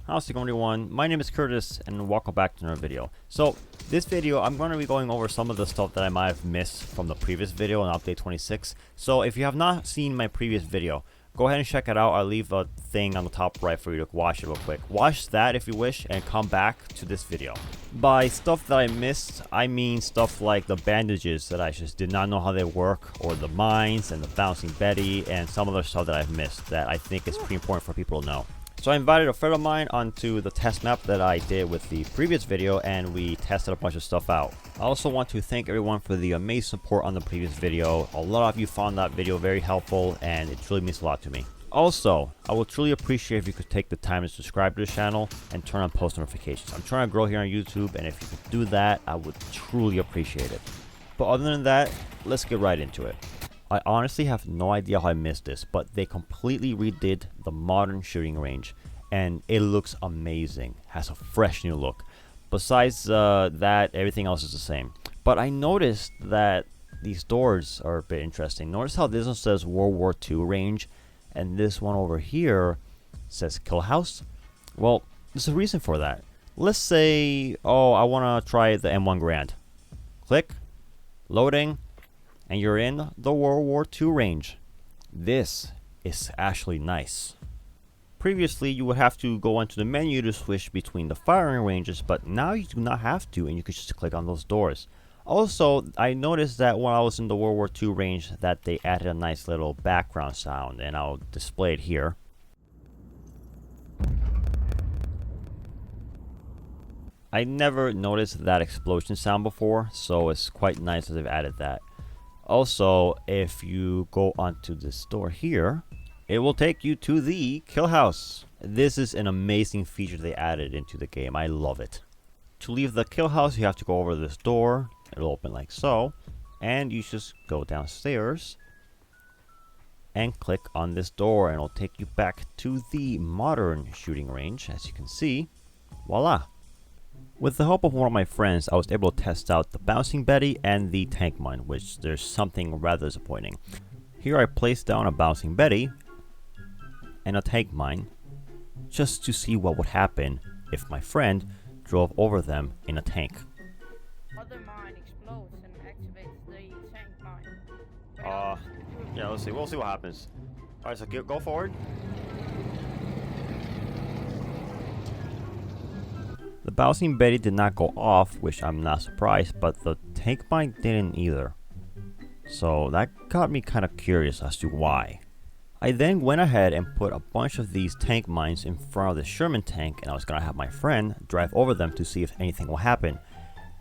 How's it going, everyone? My name is Curtis and welcome back to another video. So this video I'm going to be going over some of the stuff that I might have missed from the previous video on update 26. So if you have not seen my previous video, go ahead and check it out. I'll leave a thing on the top right for you to watch it real quick. Watch that if you wish and come back to this video. By stuff that I missed, I mean stuff like the bandages that I just did not know how they work, or the mines and the bouncing Betty, and some other stuff that I've missed that I think is pretty important for people to know. So I invited a friend of mine onto the test map that I did with the previous video, and we tested a bunch of stuff out. I also want to thank everyone for the amazing support on the previous video. A lot of you found that video very helpful, and it truly means a lot to me. Also, I would truly appreciate if you could take the time to subscribe to the channel and turn on post notifications. I'm trying to grow here on YouTube, and if you could do that, I would truly appreciate it. But other than that, let's get right into it. I honestly have no idea how I missed this, but they completely redid the modern shooting range, and it looks amazing. Has a fresh new look. Besides that, everything else is the same. But I noticed that these doors are a bit interesting. Notice how this one says World War II range, and this one over here says Kill House. Well, there's a reason for that. Let's say, oh, I want to try the M1 Grand. Click, loading, and you're in the World War II range. This is actually nice. Previously, you would have to go into the menu to switch between the firing ranges, but now you do not have to, and you can just click on those doors. Also, I noticed that when I was in the World War II range that they added a nice little background sound, and I'll display it here. I never noticed that explosion sound before, so it's quite nice that they've added that. Also, if you go onto this door here, it will take you to the Kill House. This is an amazing feature they added into the game. I love it. To leave the Kill House, you have to go over this door. It'll open like so. And you just go downstairs and click on this door, and it'll take you back to the modern shooting range. As you can see, voila. With the help of one of my friends, I was able to test out the bouncing Betty and the tank mine, which there's something rather disappointing. Here I placed down a bouncing Betty and a tank mine just to see what would happen if my friend drove over them in a tank. Other mine explodes and activates the tank mine. Yeah, let's see. We'll see what happens. Alright, so go forward. The bouncing Betty did not go off, which I'm not surprised, but the tank mine didn't either. So that got me kind of curious as to why. I then went ahead and put a bunch of these tank mines in front of the Sherman tank, and I was going to have my friend drive over them to see if anything will happen.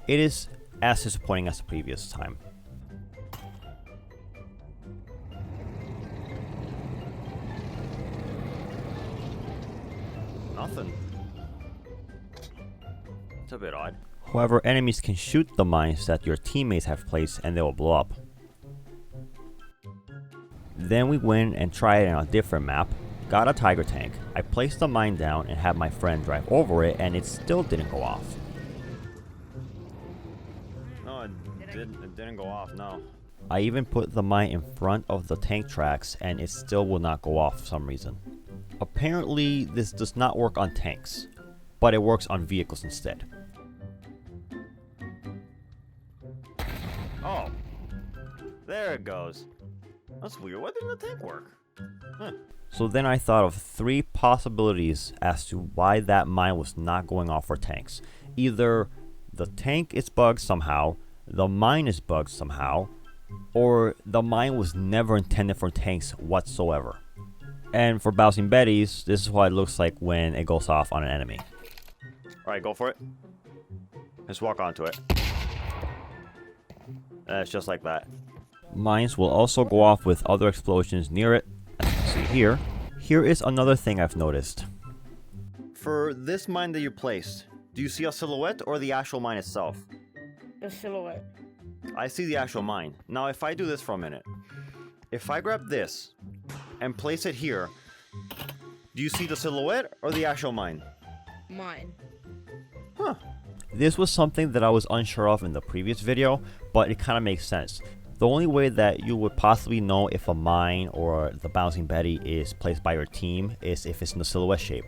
It is as disappointing as the previous time. Nothing. It's a bit odd. However, enemies can shoot the mines that your teammates have placed and they will blow up. Then we went and tried it on a different map, got a tiger tank. I placed the mine down and had my friend drive over it, and it still didn't go off. No, it didn't go off, no. I even put the mine in front of the tank tracks and it still will not go off for some reason. Apparently this does not work on tanks, but it works on vehicles instead. Oh, there it goes. That's weird. Why didn't the tank work? Huh. So then I thought of three possibilities as to why that mine was not going off for tanks. Either the tank is bugged somehow, the mine is bugged somehow, or the mine was never intended for tanks whatsoever. And for bouncing Betties, this is what it looks like when it goes off on an enemy. Alright, go for it. Just walk onto it. It's just like that. Mines will also go off with other explosions near it, as you can see here. Here is another thing I've noticed. For this mine that you placed, do you see a silhouette or the actual mine itself? The silhouette. I see the actual mine. Now if I do this for a minute, if I grab this and place it here, do you see the silhouette or the actual mine? Mine. Huh. This was something that I was unsure of in the previous video, but it kind of makes sense. The only way that you would possibly know if a mine or the bouncing Betty is placed by your team is if it's in the silhouette shape.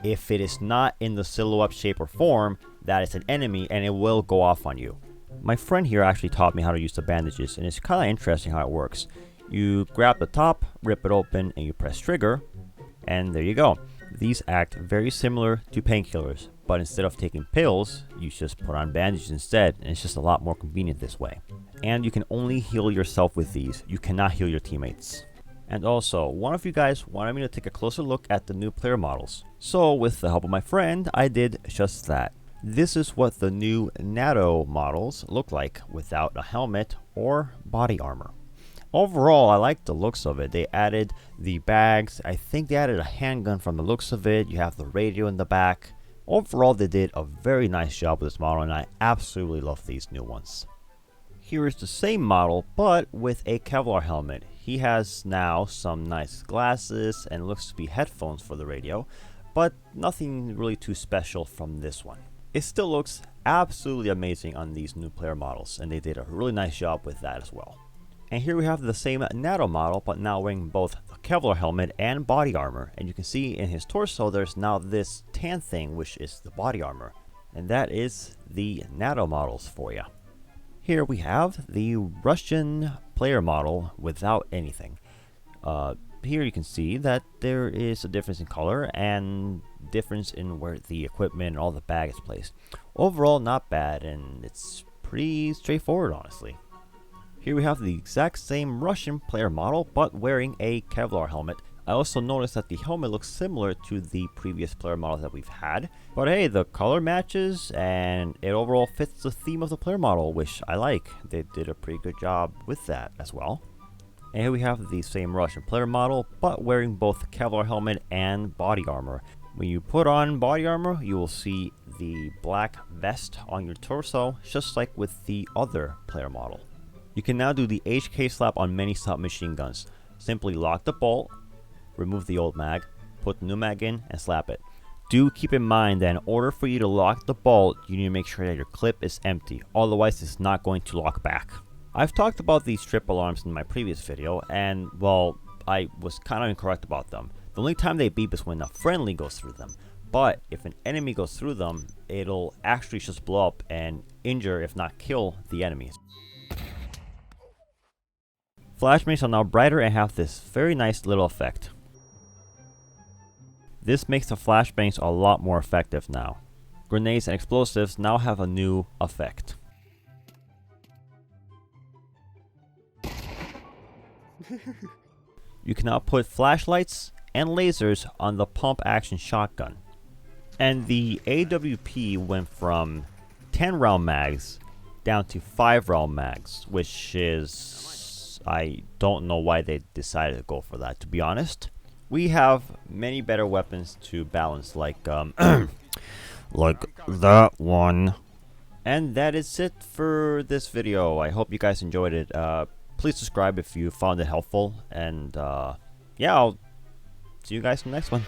if it is not in the silhouette shape or form, that is an enemy and it will go off on you. My friend here actually taught me how to use the bandages, and it's kind of interesting how it works. You grab the top, rip it open, and you press trigger, and there you go. These act very similar to painkillers, but instead of taking pills, you just put on bandages instead, and it's just a lot more convenient this way. And you can only heal yourself with these. You cannot heal your teammates. And also, one of you guys wanted me to take a closer look at the new player models. So with the help of my friend, I did just that. This is what the new NATO models look like without a helmet or body armor. Overall, I like the looks of it. They added the bags. I think they added a handgun from the looks of it. You have the radio in the back. Overall, they did a very nice job with this model, and I absolutely love these new ones. Here is the same model, but with a Kevlar helmet. He has now some nice glasses and looks to be headphones for the radio, but nothing really too special from this one. It still looks absolutely amazing on these new player models, and they did a really nice job with that as well. And here we have the same NATO model, but now wearing both the Kevlar helmet and body armor. And you can see in his torso there's now this tan thing, which is the body armor. And that is the NATO models for you. Here we have the Russian player model without anything. Here you can see that there is a difference in color and difference in where the equipment and all the bag is placed. Overall, not bad, and it's pretty straightforward, honestly. Here we have the exact same Russian player model, but wearing a Kevlar helmet. I also noticed that the helmet looks similar to the previous player models that we've had. But hey, the color matches, and it overall fits the theme of the player model, which I like. They did a pretty good job with that as well. And here we have the same Russian player model, but wearing both Kevlar helmet and body armor. When you put on body armor, you will see the black vest on your torso, just like with the other player model. You can now do the HK slap on many submachine guns. Simply lock the bolt, remove the old mag, put the new mag in, and slap it. Do keep in mind that in order for you to lock the bolt, you need to make sure that your clip is empty, otherwise it's not going to lock back. I've talked about these trip alarms in my previous video, and well, I was kind of incorrect about them. The only time they beep is when a friendly goes through them. But if an enemy goes through them, it'll actually just blow up and injure, if not kill, the enemies. Flashbangs are now brighter and have this very nice little effect. This makes the flashbangs a lot more effective now. Grenades and explosives now have a new effect. You can now put flashlights and lasers on the pump action shotgun. And the AWP went from 10 round mags down to 5 round mags, which is, I don't know why they decided to go for that, to be honest. We have many better weapons to balance, like like that one. And that is it for this video. I hope you guys enjoyed it. Please subscribe if you found it helpful, and yeah, I'll see you guys in the next one.